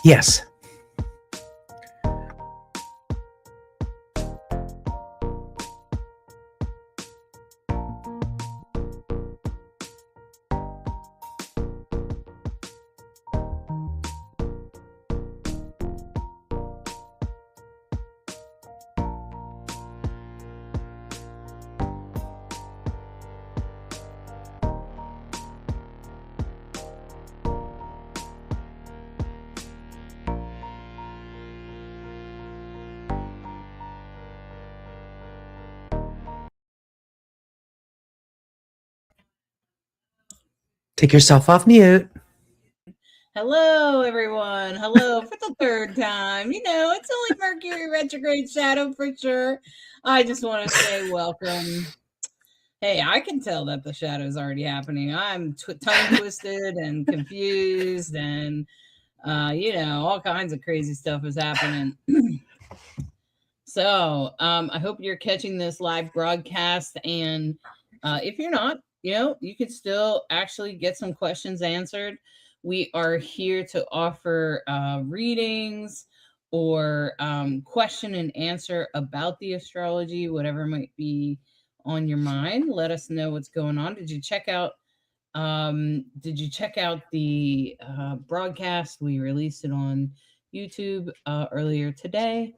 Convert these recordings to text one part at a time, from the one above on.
Yes. Take yourself off mute. Hello, everyone. Hello for the third time. It's only Mercury retrograde shadow for sure. I just want to say welcome. Hey, I can tell that the shadow is already happening. I'm tongue twisted and confused, and all kinds of crazy stuff is happening. So, I hope you're catching this live broadcast, and if you're not, you could still actually get some questions answered. We are here to offer readings or question and answer about the astrology, whatever might be on your mind. Let us know what's going on. Did you check out the broadcast? We released it on YouTube earlier today,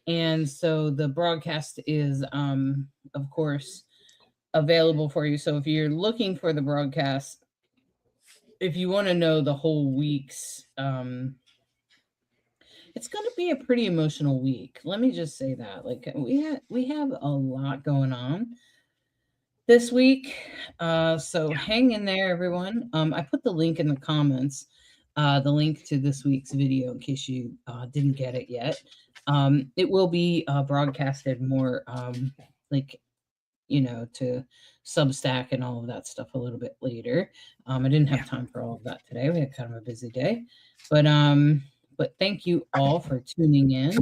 and so the broadcast is of course available for you. So if you're looking for the broadcast, if you want to know the whole week's it's going to be a pretty emotional week. Let me just say that. Like we have a lot going on this week. So hang in there, everyone. I put the link in the comments, the link to this week's video in case you didn't get it yet. It will be broadcasted more like, to Substack and all of that stuff a little bit later. I didn't have time for all of that today. We had kind of a busy day, but thank you all for tuning in.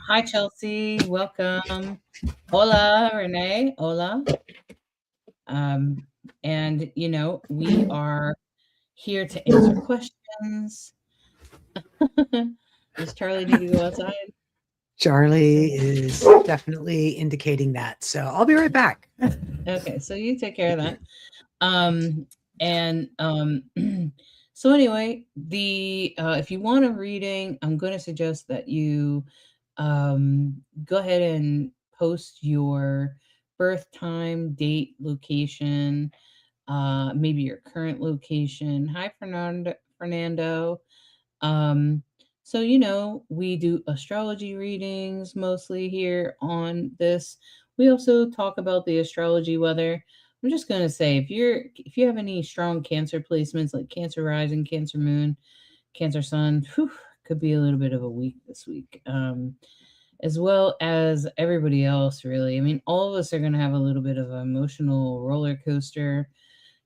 Hi, Chelsea. Welcome. Hola, Renee. Hola. Um, and we are here to answer questions. Does Charlie need to go outside? Charlie is definitely indicating that. So I'll be right back. Okay, so you take care of that. And so anyway, the if you want a reading, I'm going to suggest that you go ahead and post your birth time, date, location, maybe your current location. Hi, Fernando. Um, so, we do astrology readings mostly here on this. We also talk about the astrology weather. I'm just going to say if you have any strong Cancer placements like Cancer rising, Cancer moon, Cancer sun, could be a little bit of a week this week. As well as everybody else, really. I mean, all of us are going to have a little bit of an emotional roller coaster.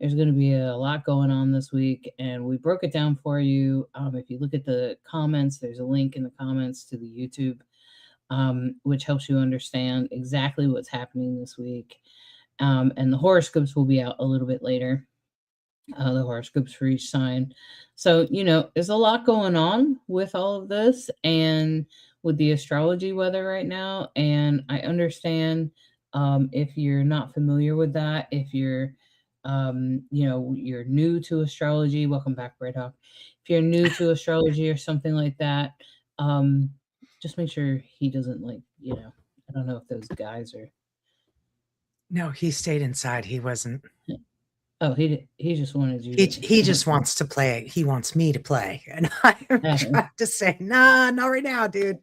There's going to be a lot going on this week, and we broke it down for you. If you look at the comments, there's a link in the comments to the YouTube, which helps you understand exactly what's happening this week. And the horoscopes will be out a little bit later, the horoscopes for each sign. So, there's a lot going on with all of this and with the astrology weather right now. And I understand if you're not familiar with that, if you're new to astrology, welcome back, Red Hawk. If you're new to astrology or something like that, um, just make sure he doesn't I don't know if those guys are. No, he stayed inside. He wasn't. Oh, he just wanted you He just wants to play. He wants me to play, and I'm trying to say, nah, not right now, dude.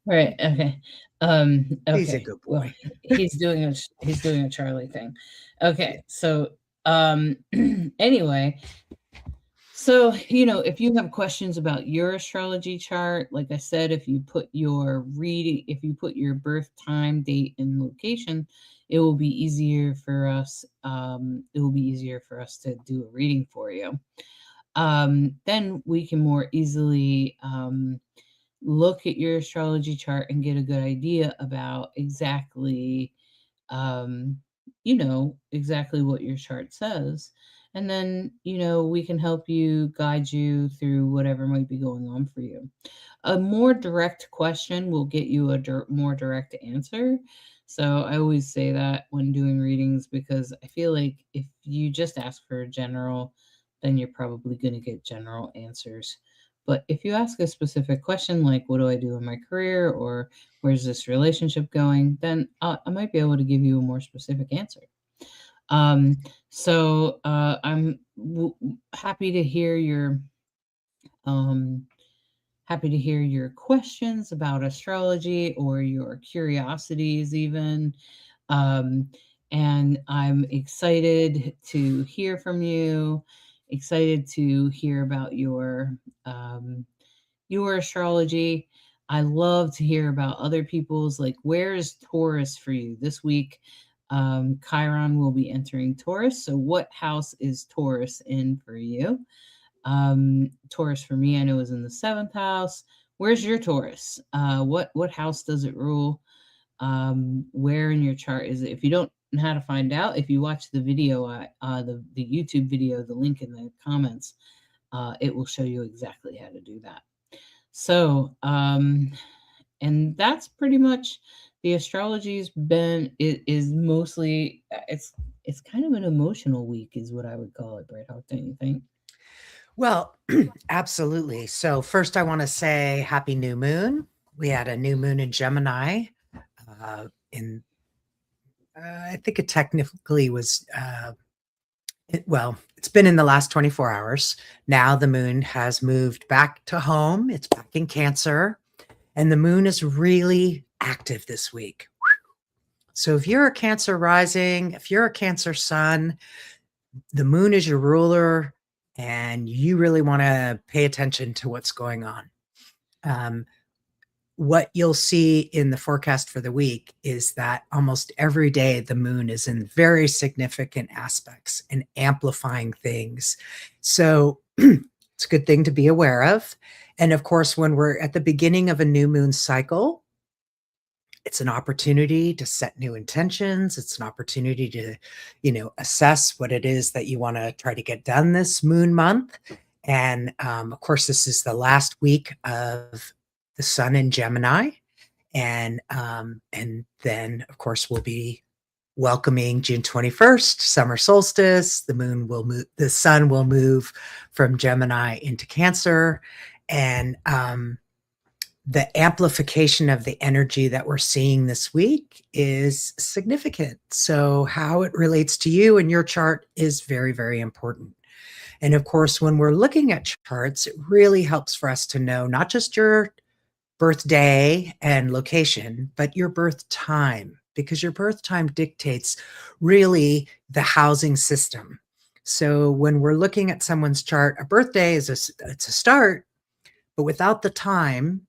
Right. Okay. Okay. He's a good Well, boy. he's doing a Charlie thing. Okay. So um anyway, so if you have questions about your astrology chart, like I said, if you put your birth time, date, and location, it will be easier for us. It will be easier for us to do a reading for you. Then we can more easily look at your astrology chart and get a good idea about exactly exactly what your chart says. and then, we can help you, guide you through whatever might be going on for you. A more direct question will get you a more direct answer. So I always say that when doing readings, because I feel like if you just ask for a general, then you're probably going to get general answers. But if you ask a specific question like, what do I do in my career, or where's this relationship going, then I might be able to give you a more specific answer. Um, so I'm happy to hear um, your questions about astrology or your curiosities, even. Um, and I'm excited to hear from you, excited to hear about your astrology. I love to hear about other people's, like, where is Taurus for you this week? Chiron will be entering Taurus. So, what house is Taurus in for you? Taurus for me, I know, is in the seventh house. Where's your Taurus? What house does it rule? Where in your chart is it? If you don't know how to find out, if you watch the video, the YouTube video, the link in the comments, it will show you exactly how to do that. So, and that's pretty much the astrology's been. It is mostly it's kind of an emotional week, is what I would call it, Bright Hawk. Don't you think? Well, absolutely. So first, I want to say happy new moon. We had a new moon in Gemini. In I think it technically was well, it's been in the last 24 hours. Now the moon has moved back to home. It's back in Cancer, and the moon is really active this week. So if you're a Cancer rising, if you're a Cancer sun, the moon is your ruler, and you really want to pay attention to what's going on. What you'll see in the forecast for the week is that almost every day the moon is in very significant aspects and amplifying things. So it's a good thing to be aware of. And of course, when we're at the beginning of a new moon cycle, it's an opportunity to set new intentions. It's an opportunity to, assess what it is that you want to try to get done this moon month. And of course, this is the last week of the sun in Gemini. And then, of course, we'll be welcoming June 21st, summer solstice. The sun will move from Gemini into Cancer. And the amplification of the energy that we're seeing this week is significant. So how it relates to you and your chart is very, very important. And of course, when we're looking at charts, it really helps for us to know not just your birthday and location, but your birth time, because your birth time dictates really the housing system. So when we're looking at someone's chart, a birthday it's a start, but without the time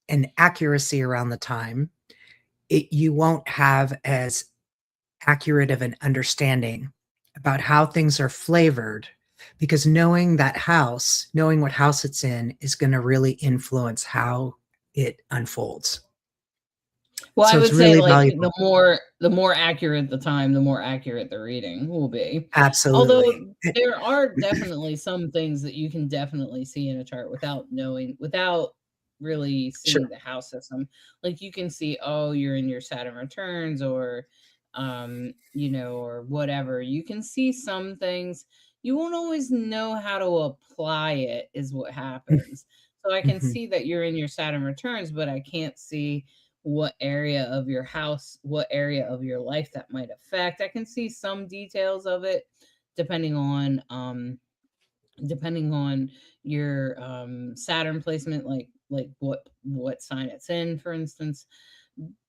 and accuracy around the time, you won't have as accurate of an understanding about how things are flavored, because knowing what house it's in is going to really influence how it unfolds. Well, I So it's would say, really like, valuable. the more accurate the time, the more accurate the reading will be. Absolutely. Although there are definitely some things that you can definitely see in a chart without really seeing Sure. the house system. Like, you can see, oh, you're in your Saturn returns, or or whatever. You can see some things. You won't always know how to apply it, is what happens. So I can Mhm. see that you're in your Saturn returns, but I can't see what area of your house, what area of your life that might affect. I can see some details of it depending on your Saturn placement, like what sign it's in, for instance.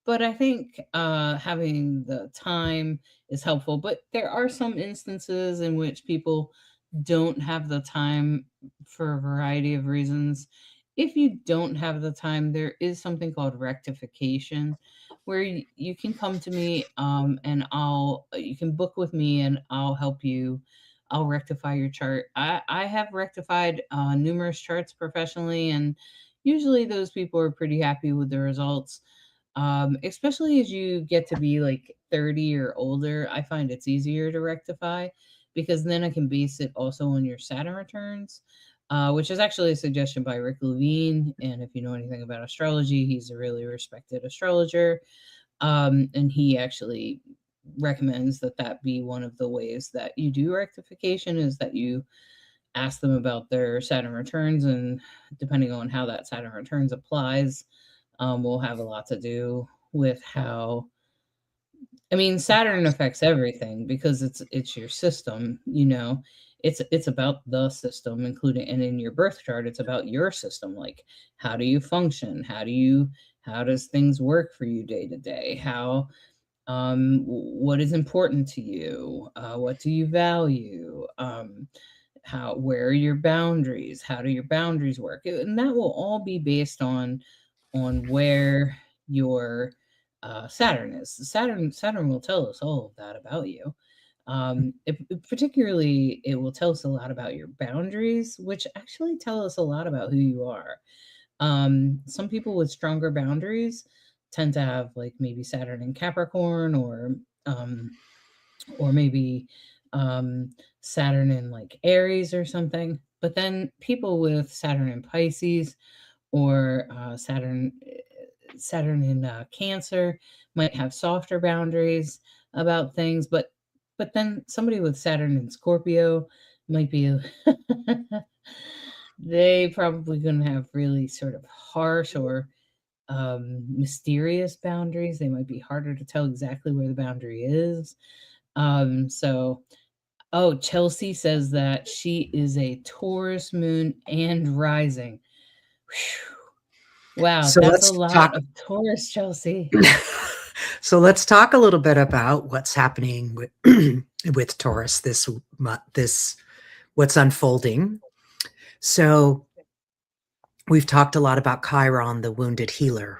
But I think having the time is helpful. But there are some instances in which people don't have the time for a variety of reasons. If you don't have the time, there is something called rectification, where you can come to me, and you can book with me, and I'll help you. I'll rectify your chart. I have rectified numerous charts professionally, and usually those people are pretty happy with the results. Especially as you get to be like 30 or older, I find it's easier to rectify, because then I can base it also on your Saturn returns, which is actually a suggestion by Rick Levine. And if you know anything about astrology, he's a really respected astrologer. And he actually recommends that that be one of the ways that you do rectification, is that you ask them about their Saturn returns, and depending on how that Saturn returns applies, will have a lot to do with how. I mean, Saturn affects everything because it's your system, you know. It's about the system, including, and in your birth chart, it's about your system. Like, how do you function? How does things work for you day to day? What is important to you? What do you value? Where are your boundaries? How do your boundaries work? And that will all be based on where your Saturn is. Saturn will tell us all of that about you. Particularly, it will tell us a lot about your boundaries, which actually tell us a lot about who you are. Some people with stronger boundaries tend to have, like, maybe Saturn in Capricorn, or maybe Saturn in, like, Aries or something. But then people with Saturn in Pisces, or Saturn in Cancer might have softer boundaries about things. But then somebody with Saturn in Scorpio might be they probably gonna have really sort of harsh or mysterious boundaries. They might be harder to tell exactly where the boundary is. So, oh, Chelsea says that she is a Taurus moon and rising. Whew. Wow, So that's a let's lot talk. of Taurus, Chelsea. So let's talk a little bit about what's happening with with Taurus this month. This what's unfolding. So we've talked a lot about Chiron, the wounded healer.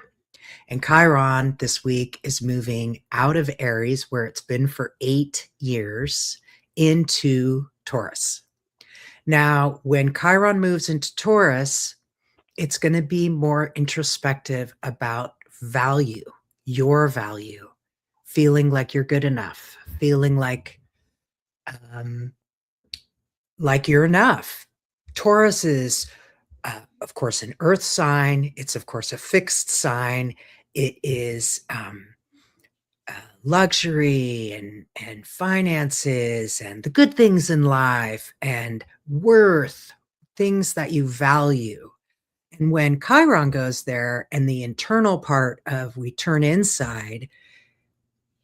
And Chiron this week is moving out of Aries, where it's been for 8 years, into Taurus. Now, when Chiron moves into Taurus, it's going to be more introspective about value, your value, feeling like you're good enough, feeling um, like you're enough. Taurus is of course, an earth sign. It's, of course, a fixed sign. It is luxury and finances and the good things in life and worth, things that you value. And when Chiron goes there and the internal part of we turn inside,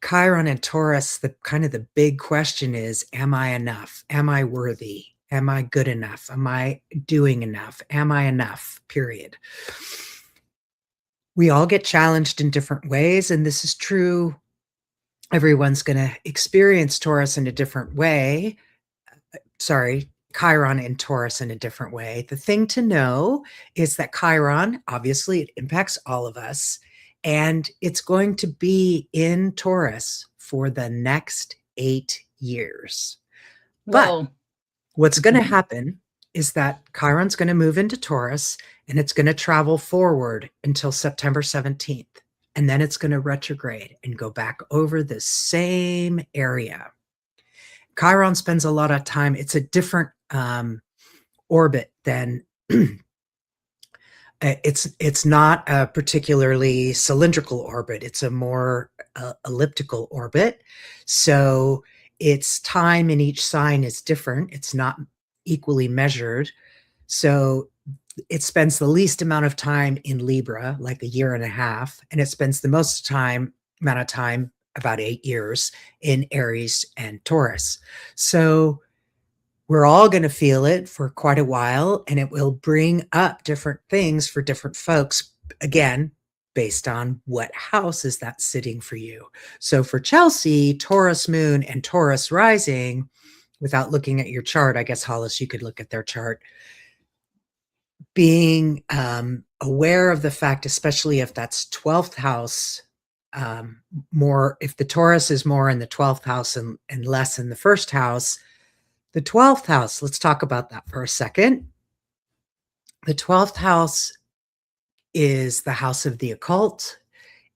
Chiron and Taurus, the kind of the big question is, am I enough? Am I worthy? Am I good enough? Am I doing enough? Am I enough? Period. We all get challenged in different ways, and this is true. Everyone's going to experience Taurus in a different way. Sorry, Chiron and Taurus in a different way. The thing to know is that Chiron, obviously, it impacts all of us, and it's going to be in Taurus for the next 8 years. But Well, what's going to happen is that Chiron's going to move into Taurus, and it's going to travel forward until September 17th. And then it's going to retrograde and go back over the same area. Chiron spends a lot of time. It's a different orbit than it's not a particularly cylindrical orbit. It's a more elliptical orbit. So its time in each sign is different. It's not equally measured. So it spends the least amount of time in Libra, like a year and a half, and it spends the most amount of time, about 8 years, in Aries and Taurus. So we're all going to feel it for quite a while, and it will bring up different things for different folks, again, based on what house is that sitting for you. So for Chelsea, Taurus moon and Taurus rising, without looking at your chart, I guess, Hollis, you could look at their chart, being aware of the fact, especially if that's 12th house, more, if the Taurus is more in the 12th house and less in the first house, the 12th house, let's talk about that for a second. The 12th house is the house of the occult.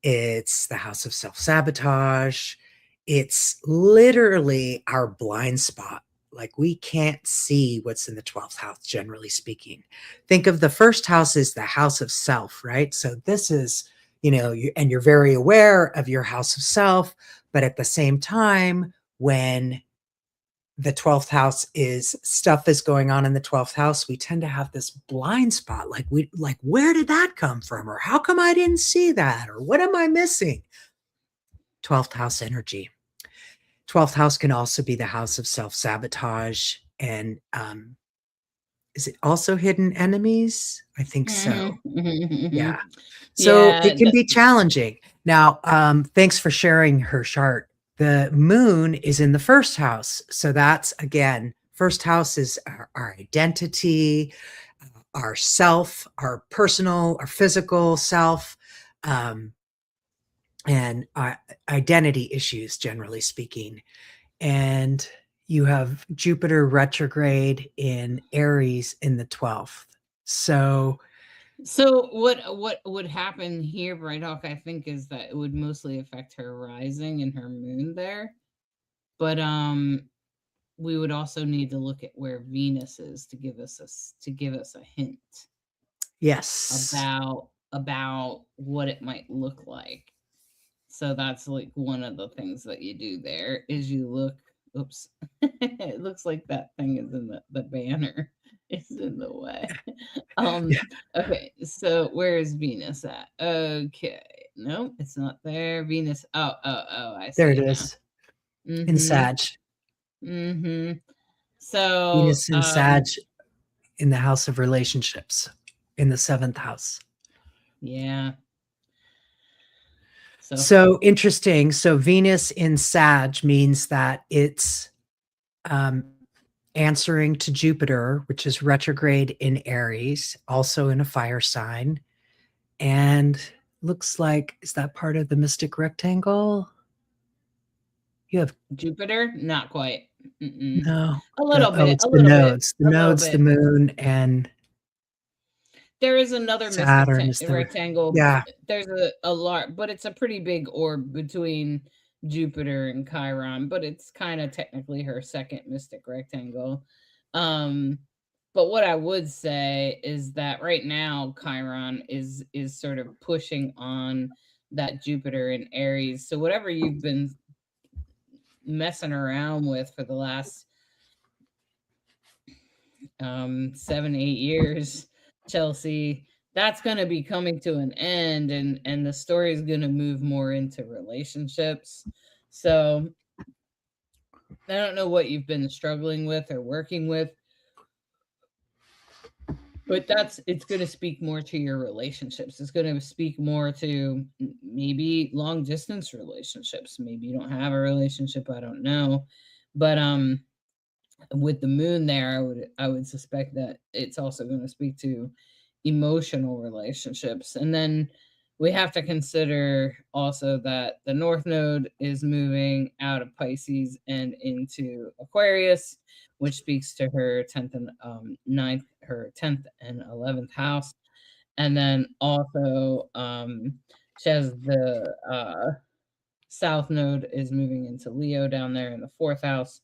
It's the house of self-sabotage. It's literally our blind spot. Like we can't see what's in the 12th house, generally speaking. Think of the first house as the house of self, right? So this is, and you're very aware of your house of self, but at the same time, when the 12th house is stuff is going on in the 12th house, we tend to have this blind spot. Like, where did that come from? Or how come I didn't see that? Or what am I missing? 12th house energy. 12th house can also be the house of self-sabotage. And is it also hidden enemies? I think so. Yeah. So Yeah. it can be challenging. Now, thanks for sharing her chart. The moon is in the first house. So that's, again, first house is our identity, our self, our personal, our physical self, and identity issues, generally speaking. And you have Jupiter retrograde in Aries in the 12th. So So what would happen here, Bright Hawk, I think, is that it would mostly affect her rising and her moon there. But we would also need to look at where Venus is to give us a hint yes, about what it might look like. So that's like one of the things that you do there is you look. Oops, it looks like that thing is in the banner is in the way. Um, yeah, okay, so where is Venus at? Okay, no, it's not there. Venus. Oh, I there see it it now. is in Mm-hmm. Sag. Mm-hmm. So, Venus in Sag in the house of relationships in the 7th house. yeah. So So interesting. So Venus in Sag means that it's um, answering to Jupiter, which is retrograde in Aries, also in a fire sign. And looks like, is that part of the mystic rectangle? You have Jupiter, not quite. Mm-mm. no, A little bit, it's a the little bit, nodes, the a little nodes, the bit. moon, and There is another mystic Saturn is the, rectangle. yeah, There's a large, but it's a pretty big orb between Jupiter and Chiron, but it's kind of technically her second mystic rectangle. Um, but what I would say is that right now Chiron is sort of pushing on that Jupiter in Aries. So whatever you've been messing around with for the last 7-8 years, Chelsea, that's going to be coming to an end, and the story is going to move more into relationships. So I don't know what you've been struggling with or working with, but it's going to speak more to your relationships. It's going to speak more to maybe long distance relationships. Maybe you don't have a relationship, I don't know. But with the moon there, I would suspect that it's also going to speak to emotional relationships. And then we have to consider also that the North Node is moving out of Pisces and into Aquarius, which speaks to her 10th and ninth, her 10th and 11th house. And then also she has the South Node is moving into Leo down there in the 4th house.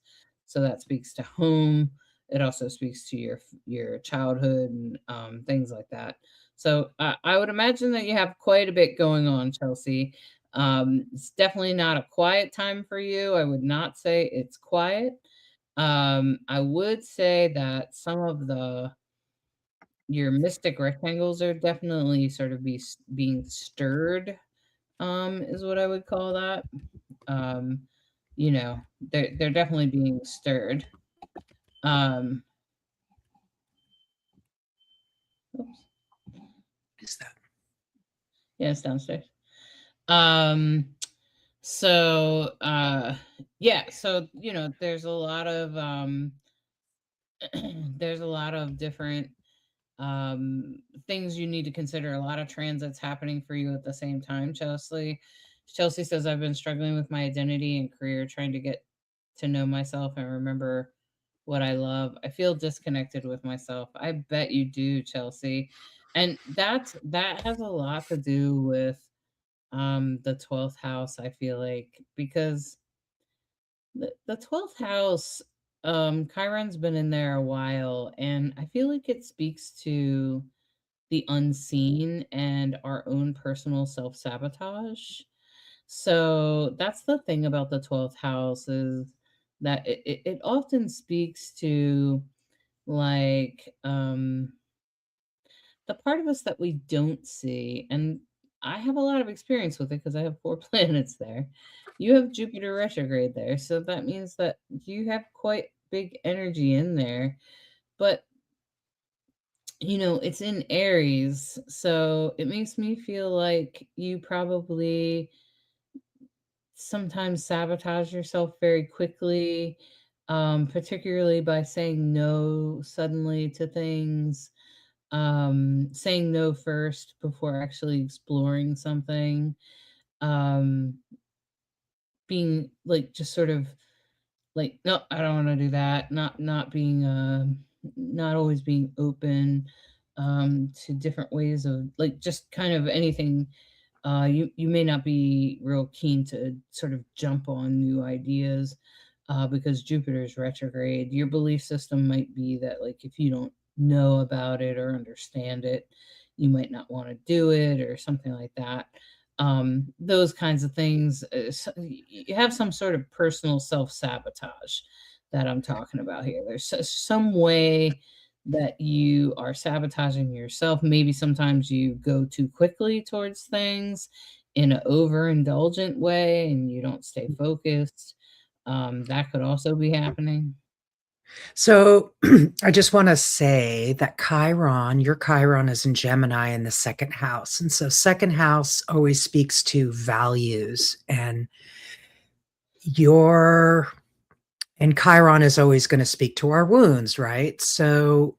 So that speaks to home. It also speaks to your childhood and things like that. So I would imagine that you have quite a bit going on, Chelsea. It's definitely not a quiet time for you. I would not say it's quiet. I would say that some of the your mystic rectangles are definitely sort of being stirred, is what I would call that. Um, they're definitely being stirred. Um, oops, is that yeah, it's downstairs. Um, so yeah, so there's a lot of there's a lot of different things you need to consider. A lot of transits happening for you at the same time, Chelsea. Chelsea says, I've been struggling with my identity and career, trying to get to know myself and remember what I love. I feel disconnected with myself. I bet you do, Chelsea. And that has a lot to do with the 12th house, I feel like, because the 12th house Chiron's been in there a while, and I feel like it speaks to the unseen and our own personal self-sabotage. So that's the thing about the 12th house is that it often speaks to like the part of us that we don't see. And I have a lot of experience with it because I have four planets there. You have Jupiter retrograde there. So that means that you have quite big energy in there. But, it's in Aries. So it makes me feel like you probably sometimes sabotage yourself very quickly, particularly by saying no suddenly to things, saying no first before actually exploring something, um, being like just sort of like, no, I don't want to do that. Not being not always being open to different ways of like just kind of anything. You may not be real keen to sort of jump on new ideas because Jupiter's retrograde. Your belief system might be that like if you don't know about it or understand it, you might not want to do it or something like that. Those kinds of things. You have some sort of personal self sabotage that I'm talking about here. There's some way that you are sabotaging yourself. Maybe sometimes you go too quickly towards things in an overindulgent way and you don't stay focused. That could also be happening. So I just want to say that Chiron, your Chiron is in Gemini in the second house. And so second house always speaks to values your and Chiron is always going to speak to our wounds, right? So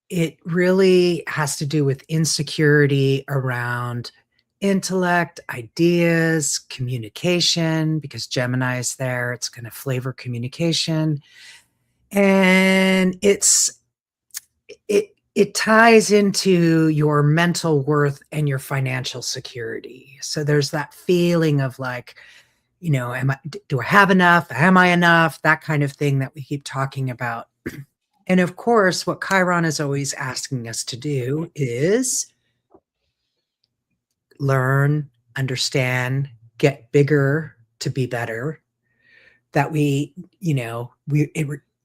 it really has to do with insecurity around intellect, ideas, communication, because Gemini is there. It's going to flavor communication. And it ties into your mental worth and your financial security. So there's that feeling of like, do I have enough? Am I enough? That kind of thing that we keep talking about. And of course, what Chiron is always asking us to do is learn, understand, get bigger to be better. That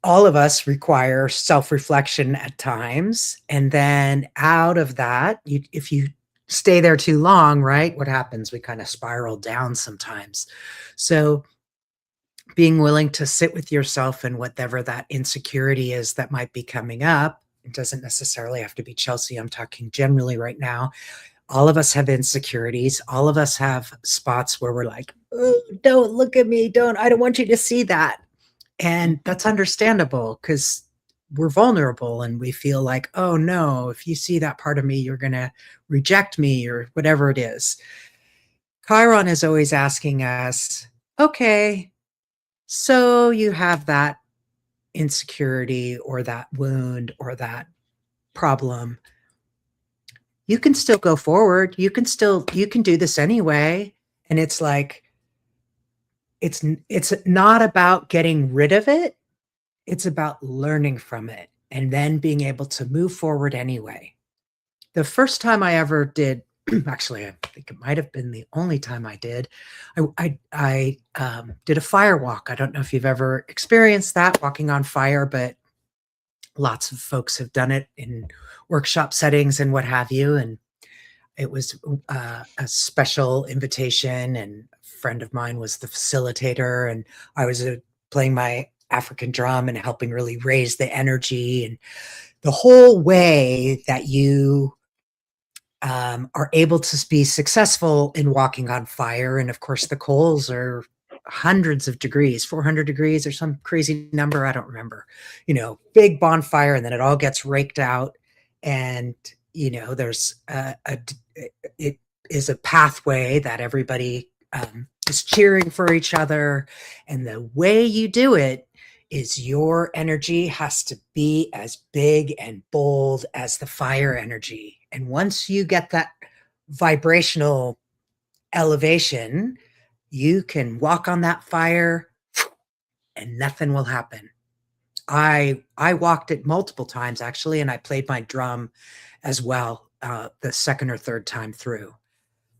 all of us require self-reflection at times. And then out of that, if you stay there too long, right, what happens? We kind of spiral down sometimes. So being willing to sit with yourself and whatever that insecurity is that might be coming up. It doesn't necessarily have to be Chelsea. I'm talking generally right now. All of us have insecurities. All of us have spots where we're like, oh, don't look at me. I don't want you to see that. And that's understandable because we're vulnerable and we feel like, oh no, if you see that part of me, you're going to reject me or whatever it is. Chiron is always asking us, okay, so you have that insecurity or that wound or that problem. You can still go forward. You can do this anyway. And it's like, it's not about getting rid of it. It's about learning from it and then being able to move forward anyway. The first time I ever did, actually, I think it might have been the only time I did. I did a fire walk. I don't know if you've ever experienced that, walking on fire, but lots of folks have done it in workshop settings and what have you. And it was a special invitation, and a friend of mine was the facilitator, and I was playing my African drum and helping really raise the energy. And the whole way that you are able to be successful in walking on fire. And of course, the coals are hundreds of degrees, 400 degrees or some crazy number. I don't remember, big bonfire. And then it all gets raked out. And, there's it is a pathway that everybody is cheering for each other. And the way you do it is your energy has to be as big and bold as the fire energy. And once you get that vibrational elevation, you can walk on that fire and nothing will happen. I walked it multiple times actually, and I played my drum as well, the second or third time through.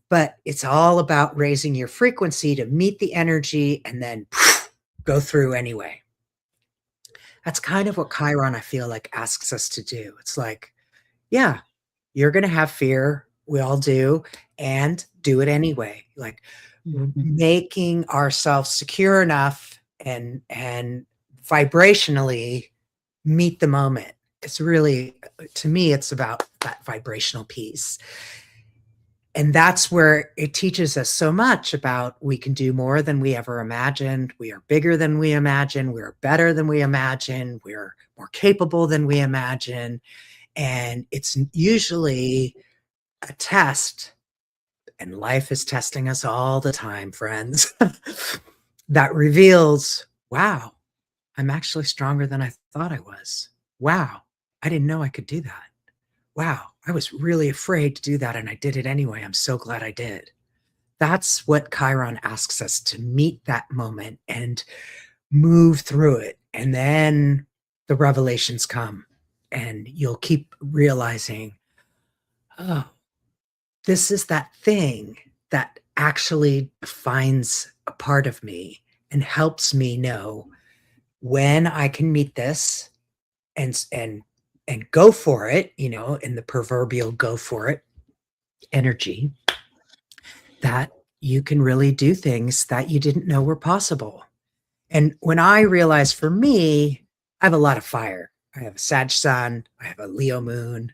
But it's all about raising your frequency to meet the energy and then go through anyway. That's kind of what Chiron, I feel like, asks us to do. It's like, yeah, you're going to have fear. We all do. And do it anyway. Like making ourselves secure enough and vibrationally meet the moment. It's really, to me, it's about that vibrational piece. And that's where it teaches us so much about we can do more than we ever imagined. We are bigger than we imagine. We're better than we imagine. We're more capable than we imagine. And it's usually a test, and life is testing us all the time, friends, that reveals, wow, I'm actually stronger than I thought I was. Wow, I didn't know I could do that. Wow, I was really afraid to do that and I did it anyway. I'm so glad I did. That's what Chiron asks us, to meet that moment and move through it. And then the revelations come and you'll keep realizing, oh, this is that thing that actually defines a part of me and helps me know when I can meet this and go for it, in the proverbial go for it energy, that you can really do things that you didn't know were possible. And when I realized, for me, I have a lot of fire. I have a Sag sun, I have a Leo moon,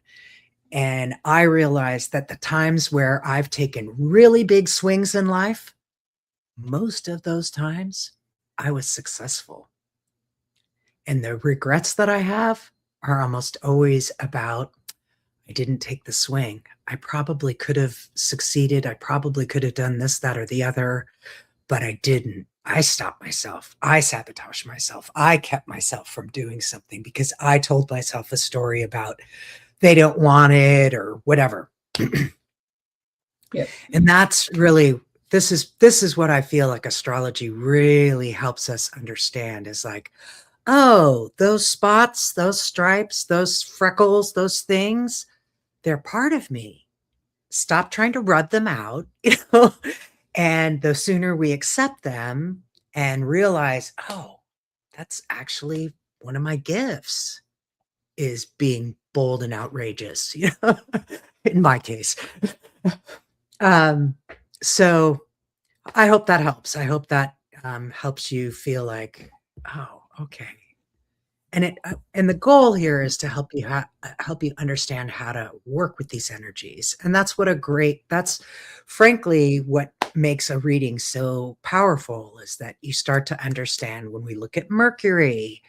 and I realized that the times where I've taken really big swings in life, most of those times I was successful. And the regrets that I have are almost always about, I didn't take the swing. I probably could have succeeded. I probably could have done this, that, or the other, but I didn't. I stopped myself. I sabotaged myself. I kept myself from doing something because I told myself a story about they don't want it or whatever. Yep. And that's really, this is what I feel like astrology really helps us understand, is like, oh, those spots, those stripes, those freckles, those things, they're part of me. Stop trying to rub them out, and the sooner we accept them and realize, oh, that's actually one of my gifts, is being bold and outrageous, in my case. So I hope that helps. I hope that helps you feel like, oh, okay. And the goal here is to help you help you understand how to work with these energies. And that's frankly what makes a reading so powerful, is that you start to understand, when we look at Mercury,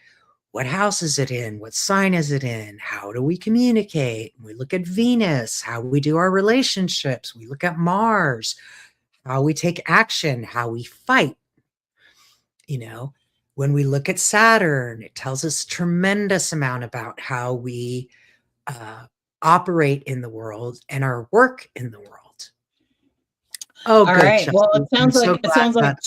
what house is it in? What sign is it in? How do we communicate? We look at Venus, how we do our relationships. We look at Mars, how we take action, how we fight. When we look at Saturn, it tells us a tremendous amount about how we operate in the world and our work in the world. Oh, all good, right. Chelsea. Well, it sounds I'm so like glad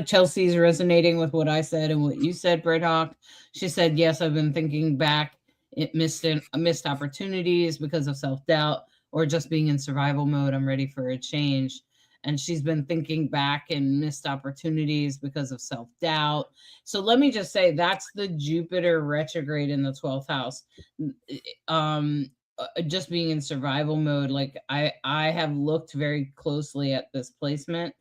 Chelsea's resonating with what I said and what you said, Bright Hawk. She said, yes, I've been thinking back. It missed opportunities because of self-doubt or just being in survival mode. I'm ready for a change. And she's been thinking back and missed opportunities because of self-doubt. So let me just say, that's the Jupiter retrograde in the 12th house. Just being in survival mode. Like I have looked very closely at this placement.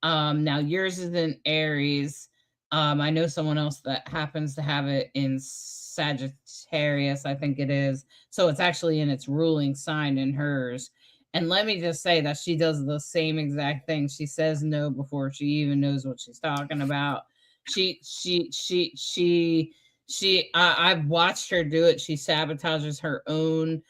Now yours is in Aries. I know someone else that happens to have it in Sagittarius, I think it is. So it's actually in its ruling sign in hers. And let me just say that she does the same exact thing. She says no before she even knows what she's talking about. I've watched her do it. She sabotages her own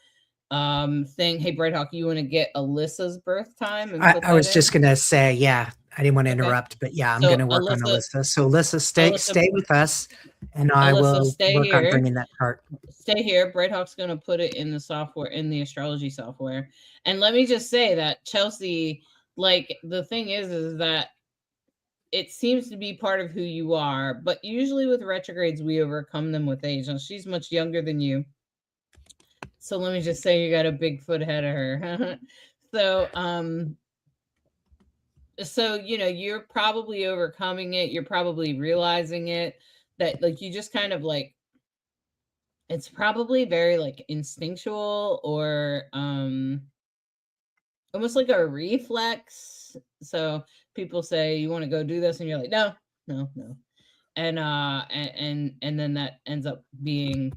thing. Hey, Bright Hawk, you want to get Alyssa's birth time and put I that was just in? going to say, yeah, I didn't want to Okay. interrupt, but yeah, I'm going So to work on Alyssa, Alyssa. So Alyssa, Alyssa, stay with us, and I Alyssa, will stay work on here. bringing that chart. Stay here. Bright Hawk's going to put it in the software, in the astrology software. And let me just say that Chelsea, like the thing is that it seems to be part of who you are, but usually with retrogrades we overcome them with age. Now she's much younger than you, so let me just say you got a big foot ahead of her. so you're probably overcoming it, you're probably realizing it, that like you just kind of like, it's probably very like instinctual, or almost like a reflex. So people say you want to go do this and you're like, no, no, no. And then that ends up being,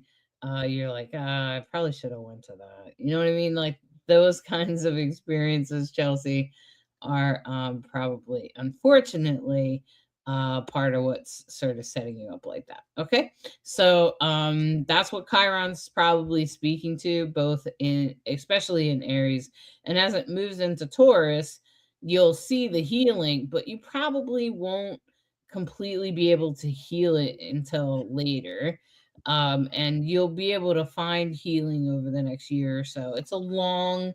you're like, I probably should have went to that. You know what I mean? Like those kinds of experiences, Chelsea, are probably, unfortunately, part of what's sort of setting you up like that. Okay, so that's what Chiron's probably speaking to, both in, especially in Aries, and as it moves into Taurus, you'll see the healing, but you probably won't completely be able to heal it until later. And you'll be able to find healing over the next year or so. It's a long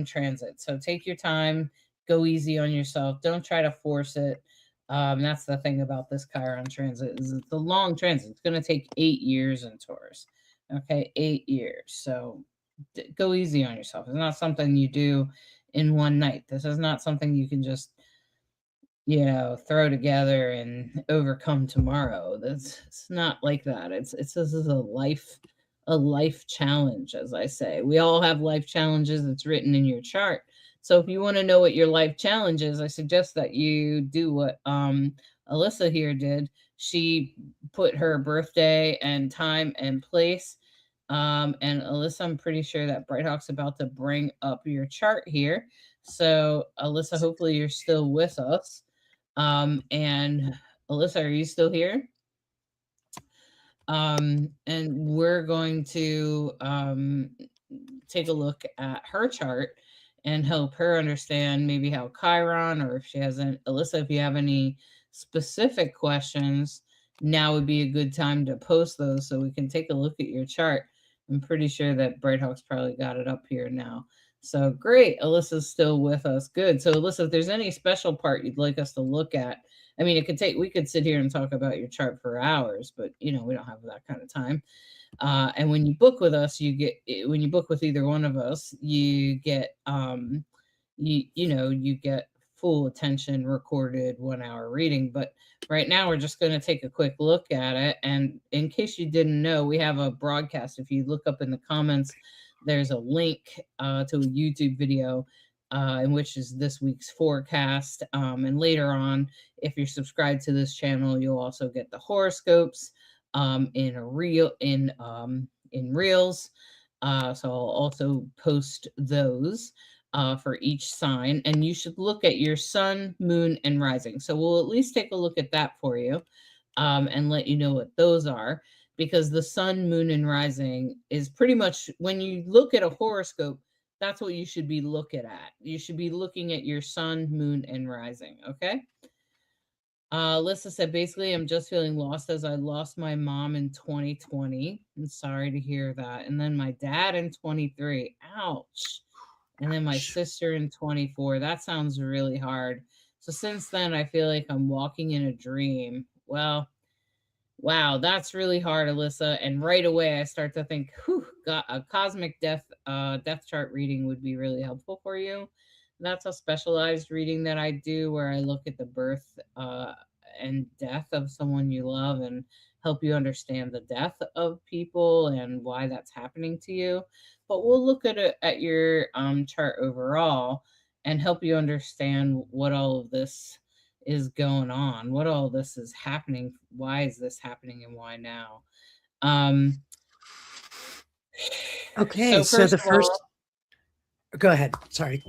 transit. So take your time, go easy on yourself. Don't try to force it. That's the thing about this Chiron transit, is it's a long transit. It's going to take 8 years in Taurus. Okay, 8 years. So go easy on yourself. It's not something you do in one night. This is not something you can just, throw together and overcome tomorrow. That's, it's not like that. It's this is a life challenge, as I say. We all have life challenges. It's written in your chart. So if you want to know what your life challenge is, I suggest that you do what Alyssa here did. She put her birthday and time and place. And Alyssa, I'm pretty sure that Brighthawk's about to bring up your chart here. So Alyssa, hopefully you're still with us. And Alyssa, are you still here? And we're going to take a look at her chart and help her understand maybe how Chiron, or if she hasn't, Alyssa, if you have any specific questions, now would be a good time to post those so we can take a look at your chart. I'm pretty sure that Brighthawk's probably got it up here now. So great, Alyssa's still with us. Good. So Alyssa, if there's any special part you'd like us to look at, I mean, we could sit here and talk about your chart for hours, but we don't have that kind of time. And when you book with us, when you book with either one of us, you get, you get full attention recorded 1 hour reading. But right now we're just going to take a quick look at it. And in case you didn't know, we have a broadcast. If you look up in the comments, there's a link to a YouTube video in which is this week's forecast. And later on, if you're subscribed to this channel, you'll also get the horoscopes in reels. So I'll also post those for each sign, and you should look at your sun, moon, and rising. So we'll at least take a look at that for you, and let you know what those are, because the sun, moon, and rising is pretty much, when you look at a horoscope, that's what you should be looking at. You should be looking at your sun, moon, and rising. Okay. Alyssa said, basically, I'm just feeling lost as I lost my mom in 2020. I'm sorry to hear that. And then my dad in 23. Ouch. And then my sister in 24. That sounds really hard. So since then, I feel like I'm walking in a dream. Well, wow, that's really hard, Alyssa. And right away, I start to think, God, a cosmic death chart reading would be really helpful for you. That's a specialized reading that I do, where I look at the birth and death of someone you love and help you understand the death of people and why that's happening to you. But we'll look at it at your chart overall and help you understand what all of this is going on, what all this is happening, why is this happening, and why now. Um, Okay, so so first the of all, first, go ahead. Sorry.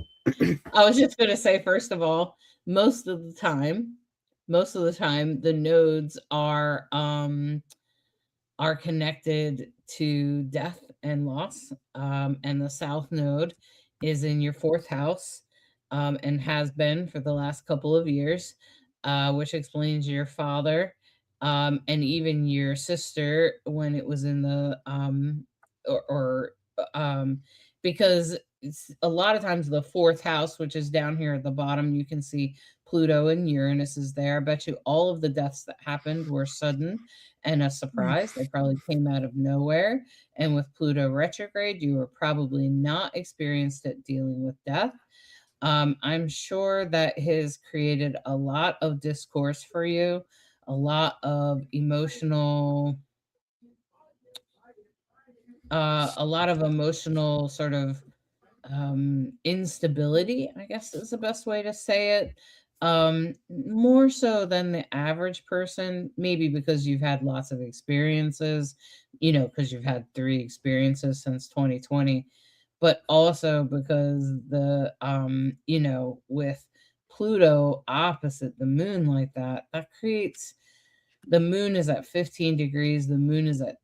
I was just going to say, first of all, most of the time, the nodes are connected to death and loss. And the South Node is in your fourth house, and has been for the last couple of years, which explains your father, and even your sister when it was in the, or because it's a lot of times the fourth house, which is down here at the bottom, you can see Pluto and Uranus is there. I bet you all of the deaths that happened were sudden and a surprise. They probably came out of nowhere. And with Pluto retrograde, you were probably not experienced at dealing with death. I'm sure that has created a lot of discourse for you, a lot of emotional sort of instability, I guess is the best way to say it. More so than the average person, maybe because you've had lots of experiences, because you've had 3 experiences since 2020, but also because with Pluto opposite the moon like that, that creates the moon is at 15 degrees, the moon is at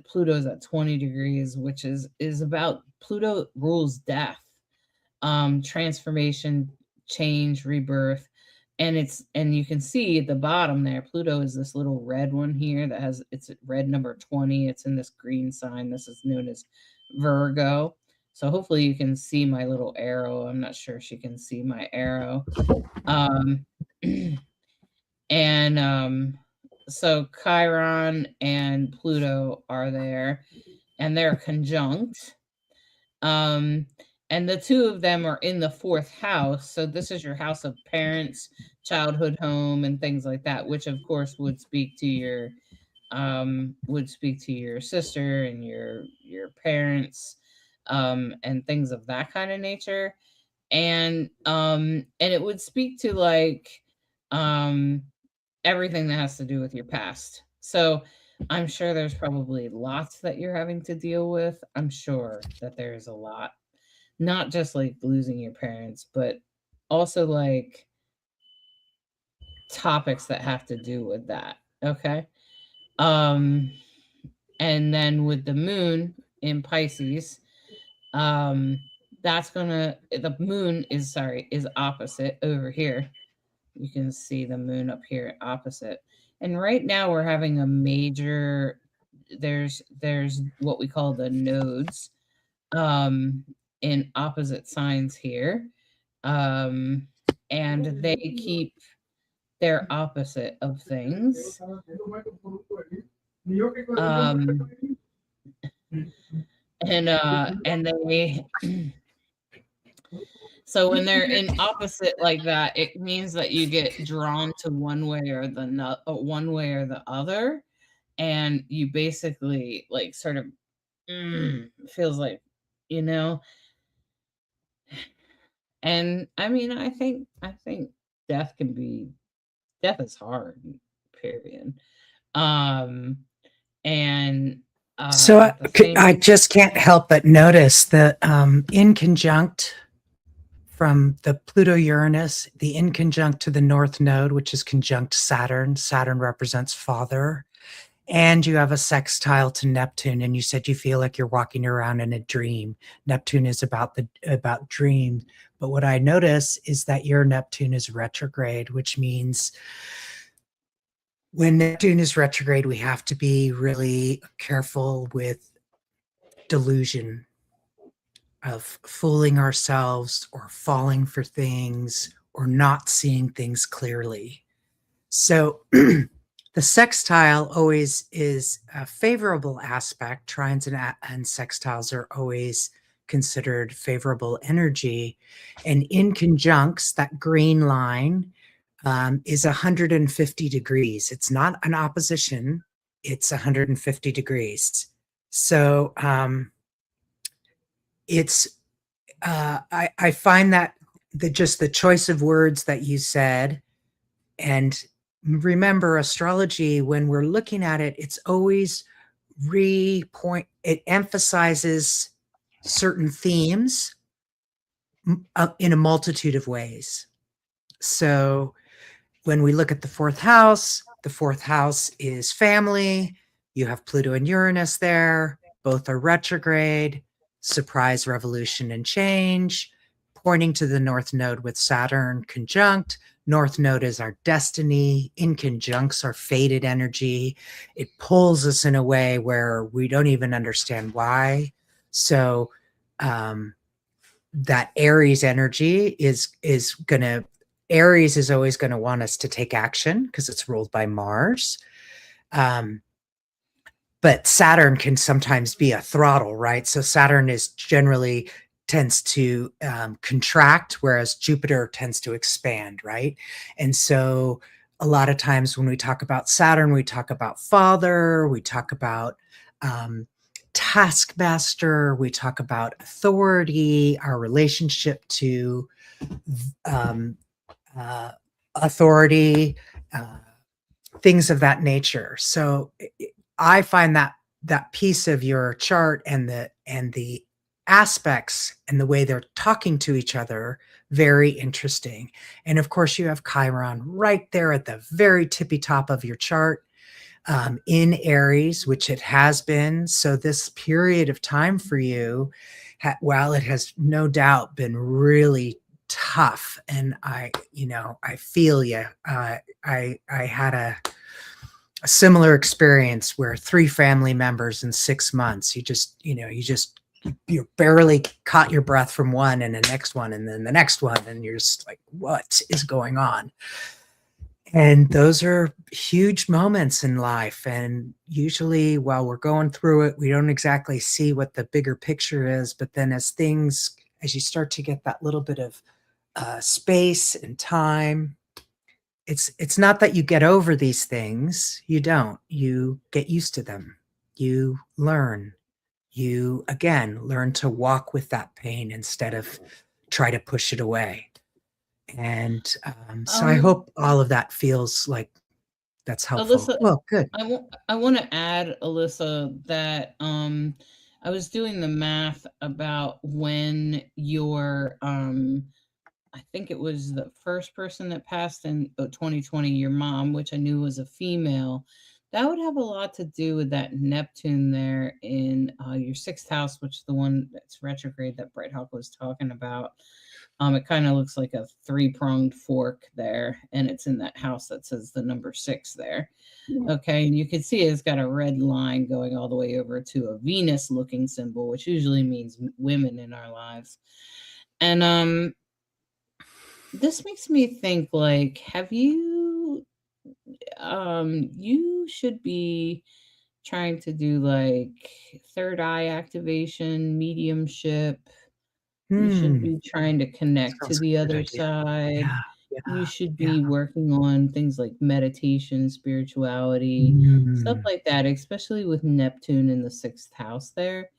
Pluto's at 20 degrees, which is about Pluto rules death, transformation, change, rebirth. And you can see at the bottom there, Pluto is this little red one here that has it's red number 20. It's in this green sign. This is known as Virgo. So hopefully you can see my little arrow. I'm not sure if she can see my arrow. Um and so Chiron and Pluto are there, and they're conjunct. Um, and the two of them are in the fourth house. So this is your house of parents, childhood home, and things like that, which of course would speak to your sister and your parents, and things of that kind of nature. And it would speak to like um everything that has to do with your past. So I'm sure there's probably lots that you're having to deal with. I'm sure that there's a lot, not just like losing your parents, but also like topics that have to do with that. Okay. Um, and then with the moon in Pisces, um, the moon is opposite over here. You can see the moon up here opposite. And right now we're having a major there's what we call the nodes um in opposite signs here. Um and they keep their opposite of things. Um and they So when they're in opposite like that, it means that you get drawn to one way or the other, and you basically like sort of feels like, you know. And I mean, I think death can be death is hard, period. Um, and So at the same I just can't help but notice that in conjunct from the Pluto Uranus, the in conjunct to the North Node, which is conjunct Saturn. Saturn represents father. And you have a sextile to Neptune, and you said you feel like you're walking around in a dream. Neptune is about dream. But what I notice is that your Neptune is retrograde, which means when Neptune is retrograde, we have to be really careful with delusion, of fooling ourselves or falling for things or not seeing things clearly. So the sextile always is a favorable aspect. Trines and sextiles are always considered favorable energy. And in conjuncts, that green line is 150 degrees. It's not an opposition, it's 150 degrees. So I find that just the choice of words that you said, and remember astrology, when we're looking at it, it's always it emphasizes certain themes in a multitude of ways. So when we look at the fourth house is family. You have Pluto and Uranus there. Both are retrograde, surprise, revolution, and change, pointing to the North Node with Saturn conjunct. North Node is our destiny. In conjuncts our fated energy. It pulls us in a way where we don't even understand why. So that Aries energy is gonna Aries is always going to want us to take action because it's ruled by Mars. Um, but Saturn can sometimes be a throttle, right? So Saturn is generally tends to contract, whereas Jupiter tends to expand, right? And so a lot of times when we talk about Saturn, we talk about father, we talk about um, taskmaster, we talk about authority, our relationship to um, uh, authority, uh, things of that nature. So I find that piece of your chart and the aspects and the way they're talking to each other very interesting. And of course, you have Chiron right there at the very tippy top of your chart, in Aries, which it has been. So this period of time for you, while it has no doubt been really tough, and I feel you. I had a similar experience where 3 family members in 6 months, you barely caught your breath from one and the next one and then the next one, and you're just like, what is going on? And those are huge moments in life. And usually while we're going through it, we don't exactly see what the bigger picture is. But then as you start to get that little bit of space and time, it's not that you get over these things. You don't. You get used to them. You learn. You, again, learn to walk with that pain instead of try to push it away. And so I Um, hope all of that feels like that's helpful. Alyssa, Well, good. I want to add, Alyssa, that I was doing the math about when your I think it was the first person that passed in 2020, your mom, which I knew was a female. That would have a lot to do with that Neptune there in your sixth house, which is the one that's retrograde that Bright Hawk was talking about. It kind of looks like a three-pronged fork there, and it's in that house that says the number 6 there. Okay, and you can see it's got a red line going all the way over to a Venus-looking symbol, which usually means women in our lives. And this makes me think, like, have you you should be trying to do like third eye activation, mediumship. You should Hmm. be trying to connect to Sounds the like a good other idea. side. Yeah. You Yeah. should Yeah. be working on things like meditation, spirituality, stuff Mm, like that, especially with Neptune in the sixth house there.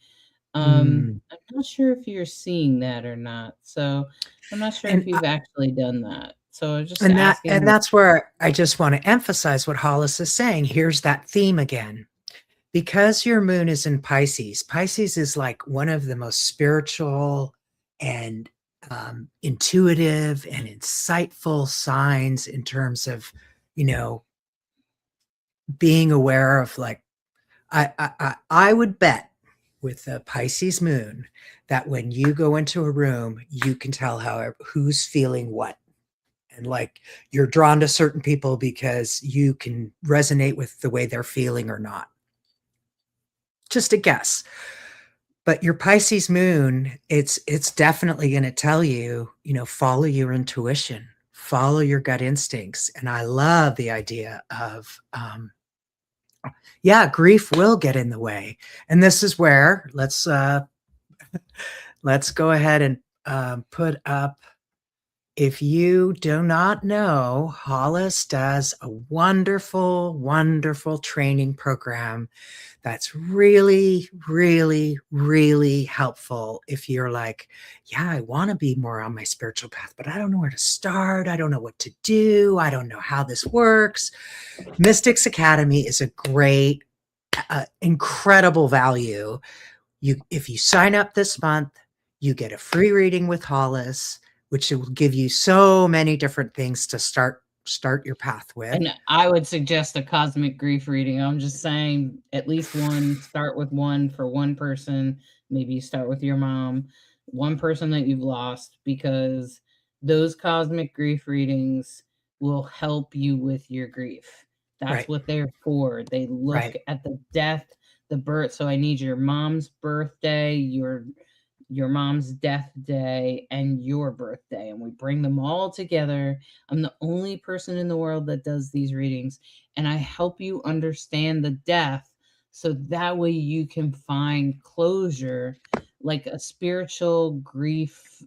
mm. I'm not sure if you're seeing that or not. So I'm not sure if And you've actually done that. So just and that and asking. that's where I just want to emphasize what Hollis is saying. Here's that theme again. Because your moon is in Pisces, Pisces is like one of the most spiritual and intuitive and insightful signs in terms of, you know, being aware of like, I would bet with the Pisces moon that when you go into a room, you can tell who's feeling what. And like you're drawn to certain people because you can resonate with the way they're feeling or not. Just a guess. But your Pisces moon, it's definitely going to tell you, follow your intuition, follow your gut instincts. And I love the idea of yeah, grief will get in the way. And this is where let's go ahead and put up. If you do not know, Hollis does a wonderful, wonderful training program that's really, really, really helpful if you're like, yeah, I want to be more on my spiritual path, but I don't know where to start. I don't know what to do. I don't know how this works. Mystics Academy is a great, incredible value. If you sign up this month, you get a free reading with Hollis, which will give you so many different things to start your path with. And I would suggest a cosmic grief reading. I'm just saying at least one, start with one for one person. Maybe you start with your mom, one person that you've lost, because those cosmic grief readings will help you with your grief. That's Right, what they're for. They look right. at the death, the birth. So I need your mom's birthday, your your mom's death day, and your birthday, and we bring them all together. I'm the only person in the world that does these readings, and I help you understand the death so that way you can find closure, like a spiritual grief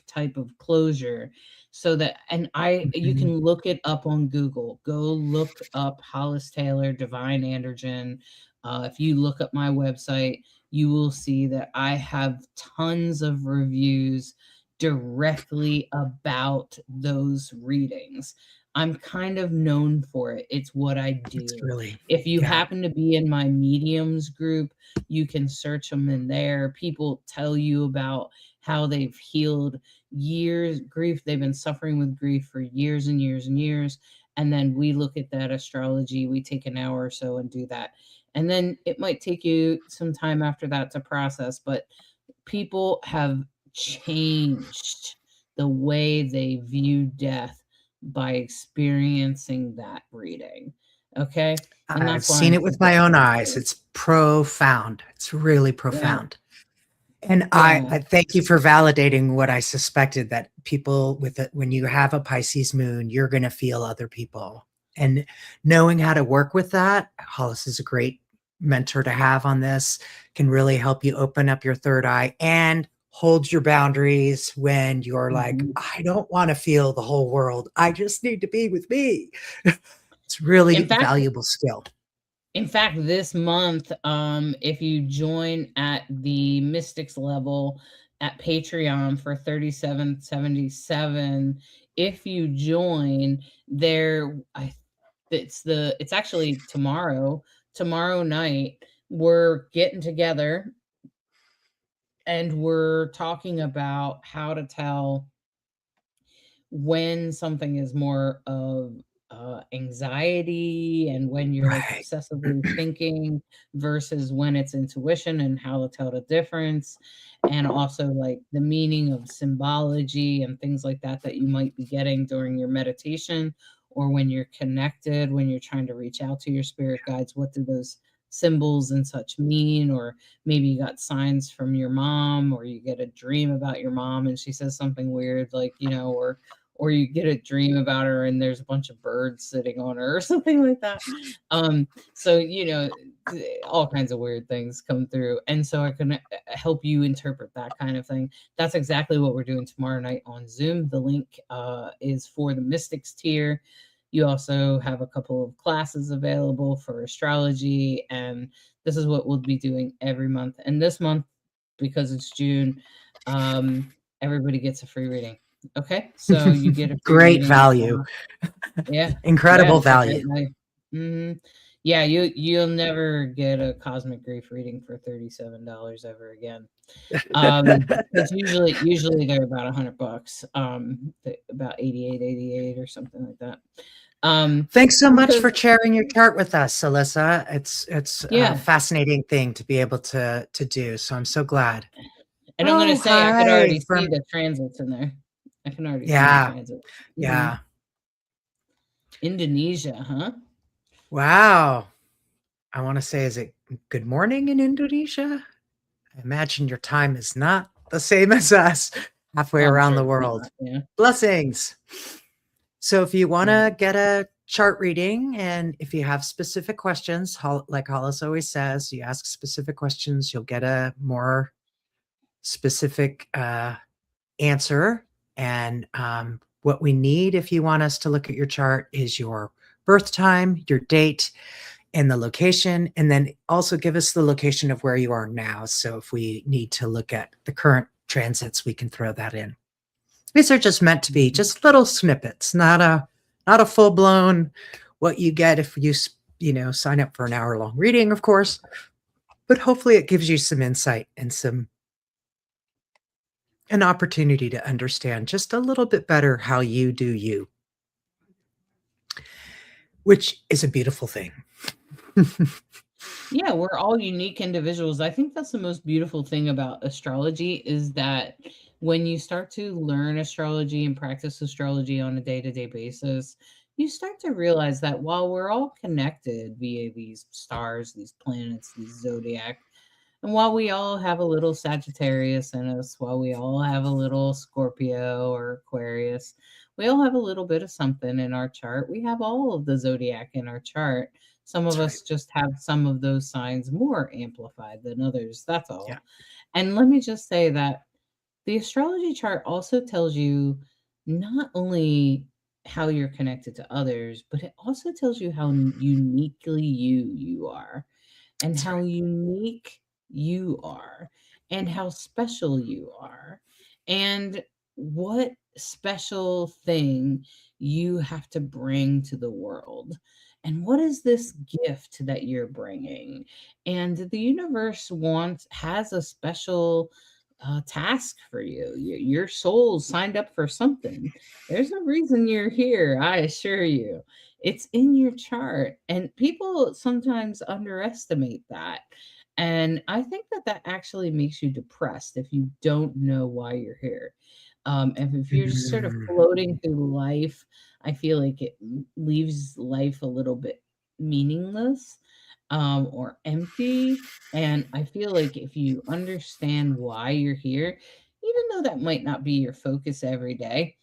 type of closure, so that, and I you Mhm. can look it up on Google. Go look up Hollis Taylor Divine Androgen. If you look up my website, you will see that I have tons of reviews directly about those readings. I'm kind of known for it. It's what I It's do. really, If you yeah, happen to be in my mediums group, you can search them in there. People tell you about how they've healed years grief. They've been suffering with grief for years and years and years. And then we look at that astrology. We take an hour or so and do that. And then it might take you some time after that to process, but people have changed the way they view death by experiencing that reading. Okay. And I've that's why seen I'm it with my own suggesting eyes. it. It's profound. It's really Yeah. profound. And Yeah. I thank you for validating what I suspected, that people with it, when you have a Pisces moon, you're going to feel other people. And knowing how to work with that, Hollis is a great mentor to have on this, can really help you open up your third eye and hold your boundaries when you're like, Mhm. I don't want to feel the whole world. I just need to be with me. It's really In fact, valuable skill. this month, if you join at the Mystics level at Patreon for 37.77, if you join there, it's actually tomorrow night, we're getting together and we're talking about how to tell when something is more of anxiety and when you're like Right. obsessively thinking versus when it's intuition, and how to tell the difference, and also like the meaning of symbology and things like that that you might be getting during your meditation, or when you're connected, when you're trying to reach out to your spirit guides. What do those symbols and such mean? Or maybe you got signs from your mom, or you get a dream about your mom and she says something weird, like, or you get a dream about her and there's a bunch of birds sitting on her or something like that. So all kinds of weird things come through, and so I can help you interpret that kind of thing. That's exactly what we're doing tomorrow night on Zoom. The link is for the Mystics tier. You also have a couple of classes available for astrology, and this is what we'll be doing every month. And this month, because it's June, everybody gets a free reading. Okay, so you get a free Great reading. value. Yeah, yeah, Incredible it's a great value. night. Mhm. Yeah, you'll never get a cosmic grief reading for $37 ever again. It's usually they're about $100, about 88 or something like that. Thanks so much Because for sharing your chart with us, Alyssa. It's a yeah, fascinating thing to be able to do. So I'm so glad. and I'm gonna Oh, say I could hi already see from, the transits in there. I can already see the yeah, transit. Mhm. yeah. Indonesia, huh? Wow. I want to say, is it good morning in Indonesia? I imagine your time is not the same as us halfway I'm around sure the it's world. not, yeah, Blessings. So if you want yeah. to get a chart reading, and if you have specific questions, like Hollis always says, you ask specific questions, you'll get a more specific answer. And what we need, if you want us to look at your chart, is your birth time, your date, and the location. And then also give us the location of where you are now. So if we need to look at the current transits, we can throw that in. These are just meant to be Mhm. just little snippets, not a full blown what you get if you sign up for an hour long reading, of course. But hopefully it gives you some insight and an opportunity to understand just a little bit better how you do you, which is a beautiful thing. Yeah, we're all unique individuals. I think that's the most beautiful thing about astrology, is that when you start to learn astrology and practice astrology on a day-to-day basis, you start to realize that while we're all connected via these stars, these planets, these zodiac, And while we all have a little Sagittarius in us, while we all have a little Scorpio or Aquarius, we all have a little bit of something in our chart. We have all of the zodiac in our chart. Some of That's right. us just have some of those signs more amplified than others. That's Yeah. all. And let me just say that the astrology chart also tells you not only how you're connected to others, but it also tells you how uniquely you are, and That's how right. unique you are, and how special you are, and what special thing you have to bring to the world. And what is this gift that you're bringing? And the universe wants has a special task for you. Your soul signed up for something. There's a reason you're here, I assure you. It's in your chart, and people sometimes underestimate that. And I think that that actually makes you depressed if you don't know why you're here. And if you're just sort of Mm, floating through life, I feel like it leaves life a little bit meaningless, or empty. And I feel like if you understand why you're here, even though that might not be your focus every day,